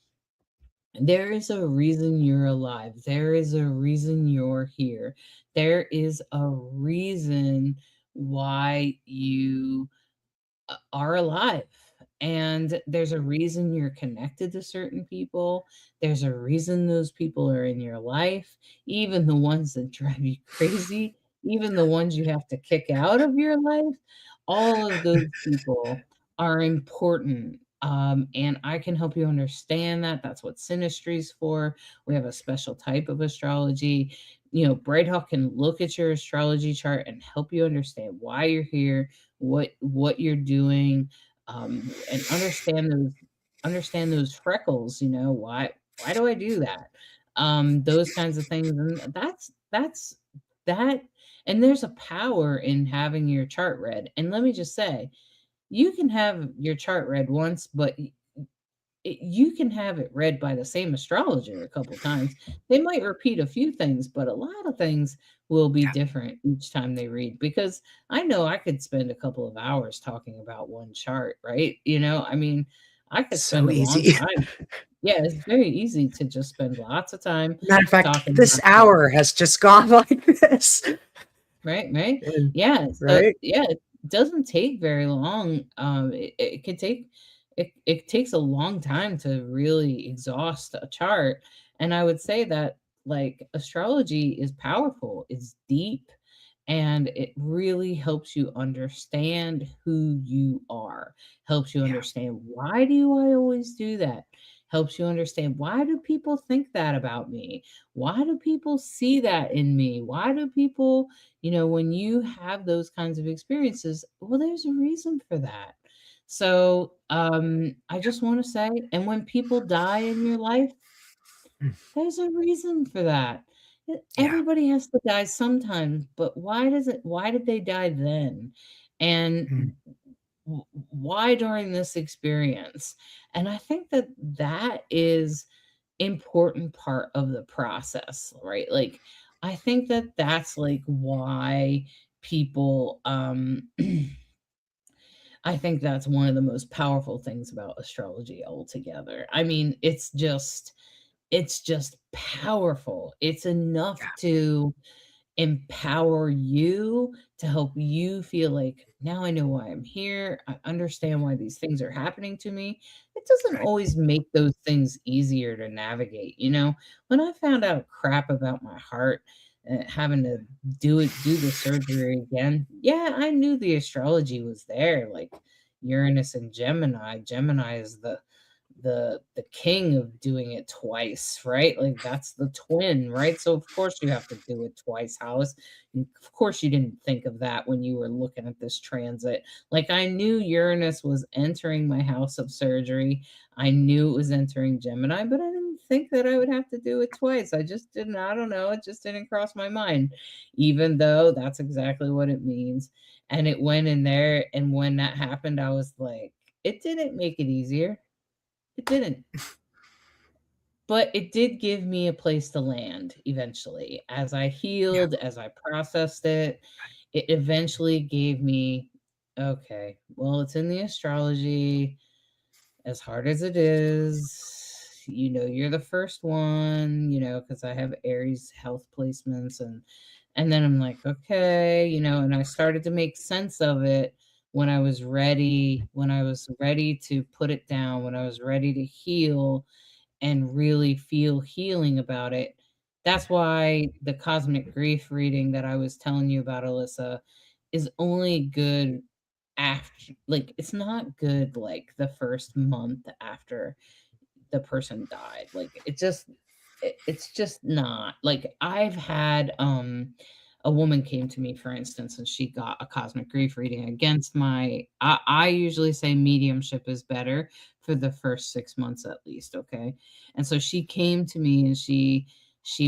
there is a reason you're alive. There is a reason you're here. There is a reason why you are alive. And there's a reason you're connected to certain people. There's a reason those people are in your life, even the ones that drive you crazy, even the ones you have to kick out of your life. All of those people are important. And I can help you understand that. That's what synastry is for. We have a special type of astrology. Bright Hawk can look at your astrology chart and help you understand why you're here, what you're doing, and understand those freckles. Why do I do that? Those kinds of things, and that's that. And there's a power in having your chart read. And let me just say, you can have your chart read once, but you can have it read by the same astrologer a couple times. They might repeat a few things, but a lot of things will be yeah. different each time they read, because I know I could spend a couple of hours talking about one chart, right? I mean, I could So spend a long easy. time. Yeah, it's very easy to just spend lots of time Matter of fact, talking this about that. hour has just gone like this. Right, right. And, Yeah, so right? yeah, it doesn't take very long. It takes a long time to really exhaust a chart. And I would say that, like, astrology is powerful, it's deep, and it really helps you understand who you are, helps you Yeah. understand, why do I always do that? Helps you understand, why do people think that about me? Why do people see that in me? Why do people, when you have those kinds of experiences, well, there's a reason for that. So, I just want to say, and when people die in your life, Mm, there's a reason for that. yeah. Everybody has to die sometimes, but why did they die then? And Mm, why during this experience? And I think that that is important part of the process, right? Like, I think that that's like why people I think that's one of the most powerful things about astrology altogether. I mean, it's just powerful. It's enough yeah. to empower you, to help you feel like, now I know why I'm here. I understand why these things are happening to me. It doesn't Right. always make those things easier to navigate. When I found out crap about my heart, having to do the surgery again, yeah, I knew the astrology was there. Like, Uranus and Gemini. Gemini is the king of doing it twice, right? Like, that's the twin, right? So of course you have to do it twice, Hollis. Of course you didn't think of that when you were looking at this transit. Like, I knew Uranus was entering my house of surgery. I knew it was entering Gemini, but I didn't think that I would have to do it twice. I just didn't, I don't know, it just didn't cross my mind, even though that's exactly what it means. And it went in there, and when that happened, I was like, it didn't make it easier. It didn't. But it did give me a place to land eventually. As I Yeah. healed, as I processed it, it eventually gave me Okay. Well, it's in the astrology. As hard as it is, you're the first one, because I have Aries health placements, and then I'm like, okay, and I started to make sense of it when I was ready to put it down, when I was ready to heal and really feel healing about it. That's why the cosmic grief reading that I was telling you about, Alyssa, is only good after, like, it's not good like the first month after the person died. Like, it's just not. Like, I've had a woman came to me, for instance, and she got a cosmic grief reading against I usually say mediumship is better for the first 6 months at least, okay? And so she came to me and she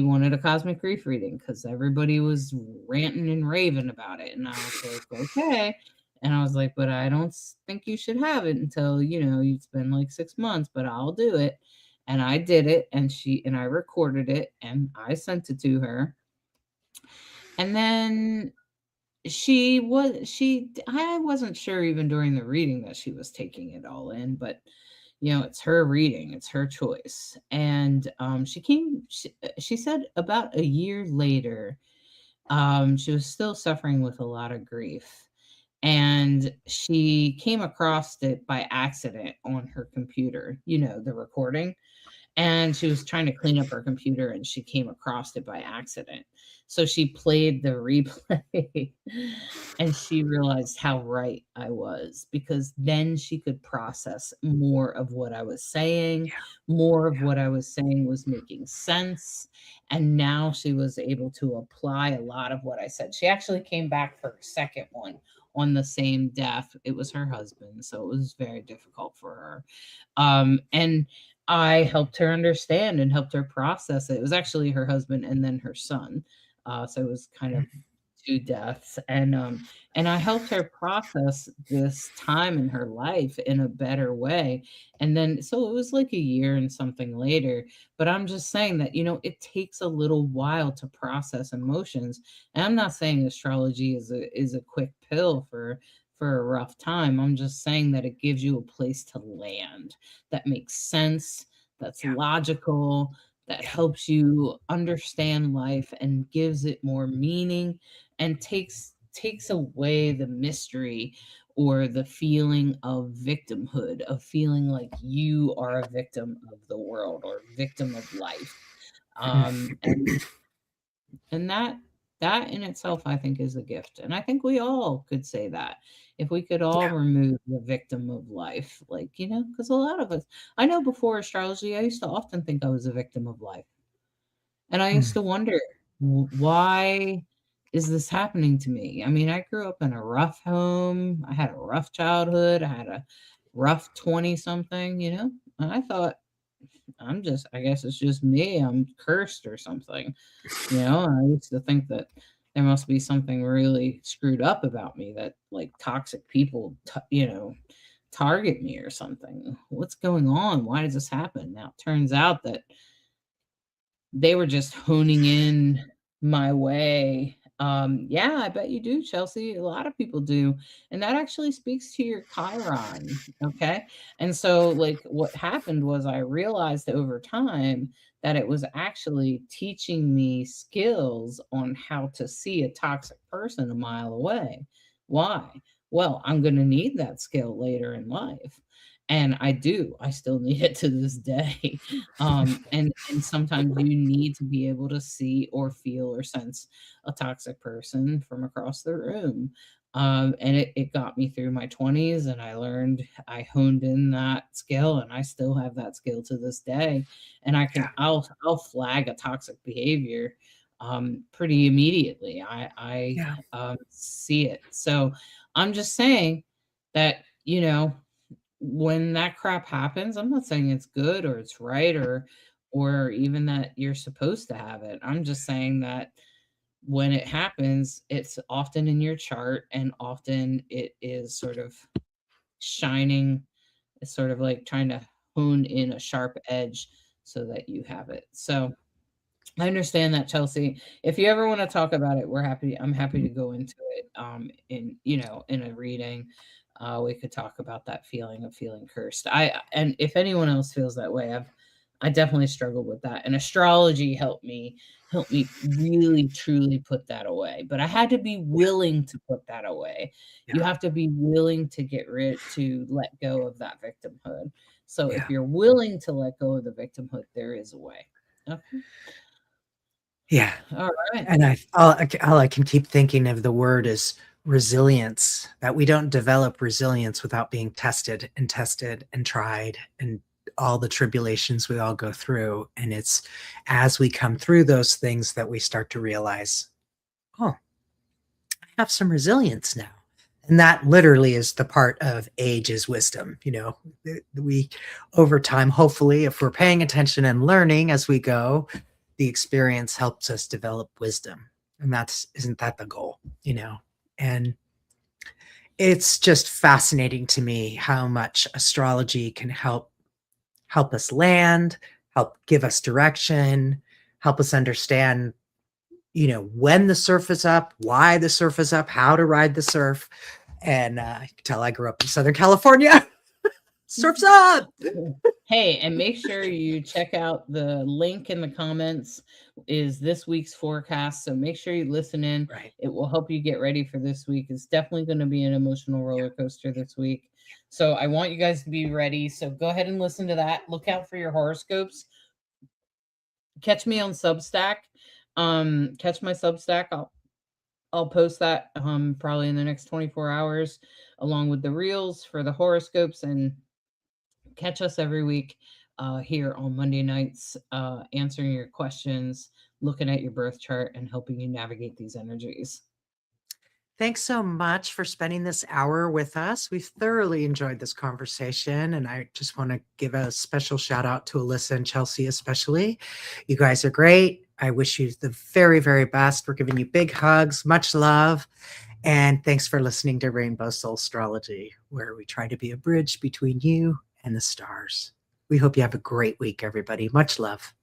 wanted a cosmic grief reading because everybody was ranting and raving about it. And I was like, okay. And I was like, but I don't think you should have it until, it's been like 6 months, but I'll do it. And I did it, and I recorded it and I sent it to her. And then I wasn't sure even during the reading that she was taking it all in, but it's her reading, it's her choice. And she said about a year later, she was still suffering with a lot of grief. And she came across it by accident on her computer, the recording, and she was trying to clean up her computer and she came across it by accident. So she played the replay and she realized how right I was, because then she could process more of what I was saying. Yeah. More of Yeah. what I was saying was making sense. And now she was able to apply a lot of what I said. She actually came back for a second one on the same death. It was her husband, so it was very difficult for her. And I helped her understand and helped her process it. It was actually her husband and then her son. So it was kind of Mhm. two deaths. And I helped her process this time in her life in a better way. And then so it was like a year and something later. But I'm just saying that, it takes a little while to process emotions. And I'm not saying astrology is a quick pill for a rough time. I'm just saying that it gives you a place to land that makes sense, that's Yeah. logical, that Yeah. helps you understand life and gives it more meaning and takes away the mystery or the feeling of victimhood, of feeling like you are a victim of the world or victim of life. And that in itself, I think, is a gift, and I think we all could say that. If we could all Yeah. remove the victim of life, like, because a lot of us, I know before astrology, I used to often think I was a victim of life, and I used Mm. to wonder, why is this happening to me? I mean, I grew up in a rough home, I had a rough childhood, I had a rough 20 something, and I thought, I guess it's just me, I'm cursed or something. I used to think that there must be something really screwed up about me, that like toxic people, target me or something. What's going on? Why does this happen? Now, it turns out that they were just honing in my way. Yeah, I bet you do, Chelsea. A lot of people do. And that actually speaks to your Chiron. Okay. And so, like, what happened was I realized over time that it was actually teaching me skills on how to see a toxic person a mile away. Why? Well, I'm going to need that skill later in life. And I do. I still need it to this day. And sometimes you need to be able to see or feel or sense a toxic person from across the room. And it got me through my 20s, and I honed in that skill, and I still have that skill to this day. And Yeah. I'll flag a toxic behavior pretty immediately. Yeah. See it. So I'm just saying that, when that crap happens, I'm not saying it's good or it's right, or even that you're supposed to have it. I'm just saying that when it happens, it's often in your chart, and often it is sort of shining. It's sort of like trying to hone in a sharp edge so that you have it. So I understand that, Chelsea. If you ever want to talk about it, I'm happy to go into it. In in a reading, we could talk about that feeling of feeling cursed. And if anyone else feels that way, I definitely struggled with that. And astrology helped me really truly put that away. But I had to be Yeah, willing to put that away. You yeah, have to be willing to let go of that victimhood. So if yeah, you're willing to let go of the victimhood, there is a way. Okay. yeah. All right. And all I can keep thinking of the word is resilience, that we don't develop resilience without being tested and tried and all the tribulations we all go through. And it's as we come through those things that we start to realize, oh, I have some resilience now. And that literally is the part of age is wisdom. We, over time, hopefully, if we're paying attention and learning as we go, the experience helps us develop wisdom. And isn't that the goal, And it's just fascinating to me how much astrology can help us land, help give us direction, help us understand when the surf is up, why the surf is up, how to ride the surf. And I can tell I grew up in Southern California. Surf's up. Hey, and make sure you check out the link in the comments is this week's forecast. So make sure you listen in. Right. It will help you get ready for this week. It's definitely going to be an emotional roller coaster this week. So I want you guys to be ready. So go ahead and listen to that. Look out for your horoscopes. Catch me on Substack. Catch my Substack. I'll post that probably in the next 24 hours along with the reels for the horoscopes, and catch us every week here on Monday nights, answering your questions, looking at your birth chart, and helping you navigate these energies. Thanks so much for spending this hour with us. We've thoroughly enjoyed this conversation, and I just want to give a special shout out to Alyssa and Chelsea, especially. You guys are great. I wish you the very, very best. We're giving you big hugs, much love, and thanks for listening to Rainbow Soul Astrology, where we try to be a bridge between you and the stars. We hope you have a great week, everybody. Much love.